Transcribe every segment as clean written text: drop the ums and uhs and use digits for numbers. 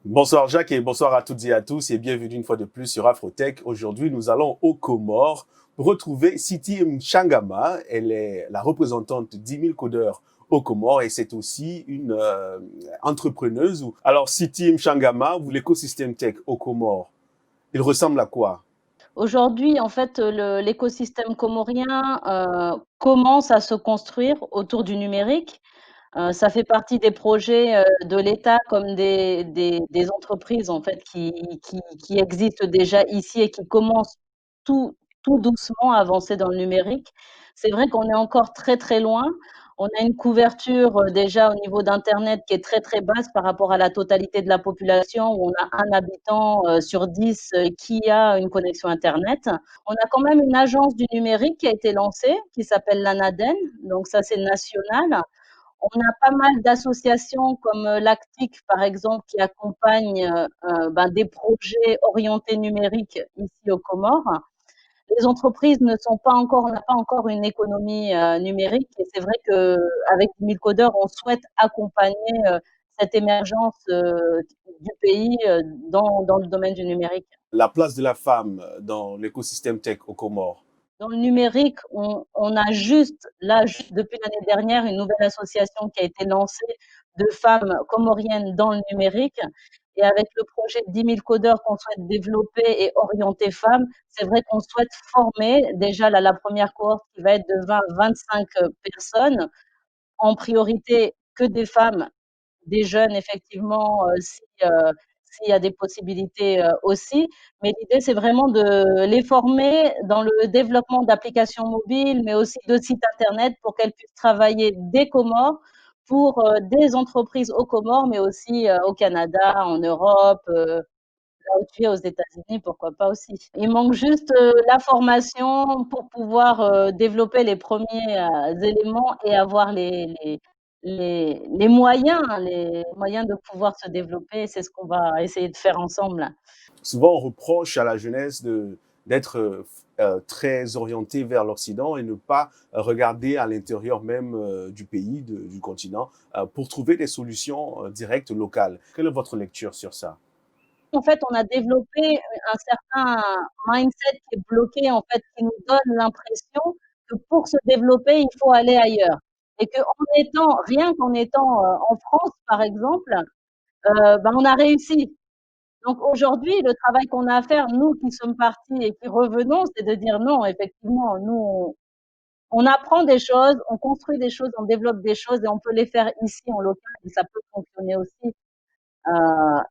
Bonsoir Jacques et bonsoir à toutes et à tous et bienvenue une fois de plus sur Afrotech. Aujourd'hui, nous allons aux Comores pour retrouver Siti Mchangama. Elle est la représentante d'10 000 codeurs aux Comores et c'est aussi une entrepreneuse. Alors Siti Mchangama, l'écosystème tech aux Comores, il ressemble à quoi? Aujourd'hui, en fait, l'écosystème comorien commence à se construire autour du numérique. Ça fait partie des projets de l'État comme des entreprises en fait qui existent déjà ici et qui commencent tout, tout doucement à avancer dans le numérique. C'est vrai qu'on est encore très très loin. On a une couverture déjà au niveau d'Internet qui est très très basse par rapport à la totalité de la population, où on a un habitant sur 10 qui a une connexion Internet. On a quand même une agence du numérique qui a été lancée, qui s'appelle l'ANADEN, donc ça c'est national. On a pas mal d'associations comme l'Actic, par exemple, qui accompagnent des projets orientés numériques ici aux Comores. Les entreprises ne sont pas encore, on n'a pas encore une économie numérique et c'est vrai qu'avec 10 000 codeurs, on souhaite accompagner cette émergence du pays dans le domaine du numérique. La place de la femme dans l'écosystème tech aux Comores. Dans le numérique, on a juste depuis l'année dernière, une nouvelle association qui a été lancée de femmes comoriennes dans le numérique. Et avec le projet 10 000 codeurs qu'on souhaite développer et orienter femmes, c'est vrai qu'on souhaite former déjà la première cohorte qui va être de 20 à 25 personnes, en priorité que des femmes, des jeunes effectivement, s'il y a des possibilités aussi. Mais l'idée, c'est vraiment de les former dans le développement d'applications mobiles, mais aussi de sites internet pour qu'elles puissent travailler des Comores pour des entreprises aux Comores, mais aussi au Canada, en Europe, là où tu es aux États-Unis, pourquoi pas aussi. Il manque juste la formation pour pouvoir développer les premiers éléments et avoir les moyens de pouvoir se développer. C'est ce qu'on va essayer de faire ensemble. Souvent, on reproche à la jeunesse d'être très orientée vers l'Occident et ne pas regarder à l'intérieur même du pays, du continent, pour trouver des solutions directes locales. Quelle est votre lecture sur ça? En fait, on a développé un certain mindset qui est bloqué, en fait, qui nous donne l'impression que pour se développer, il faut aller ailleurs. Et rien qu'en étant en France, par exemple, on a réussi. Donc aujourd'hui, le travail qu'on a à faire, nous qui sommes partis et qui revenons, c'est de dire non, effectivement, nous, on apprend des choses, on construit des choses, on développe des choses et on peut les faire ici en local et ça peut fonctionner aussi.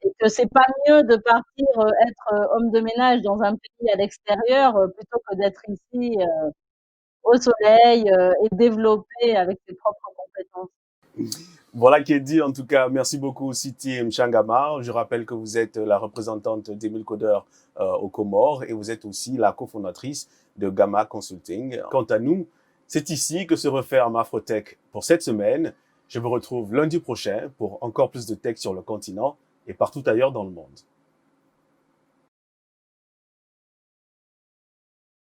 Et que c'est pas mieux de partir être homme de ménage dans un pays à l'extérieur plutôt que d'être ici au soleil et développer avec ses propres compétences. Voilà qui est dit. En tout cas, merci beaucoup, Siti Mchangama. Je rappelle que vous êtes la représentante d'Emile Codeur aux Comores et vous êtes aussi la cofondatrice de Gamma Consulting. Quant à nous, c'est ici que se referme Afrotech pour cette semaine. Je vous retrouve lundi prochain pour encore plus de tech sur le continent et partout ailleurs dans le monde.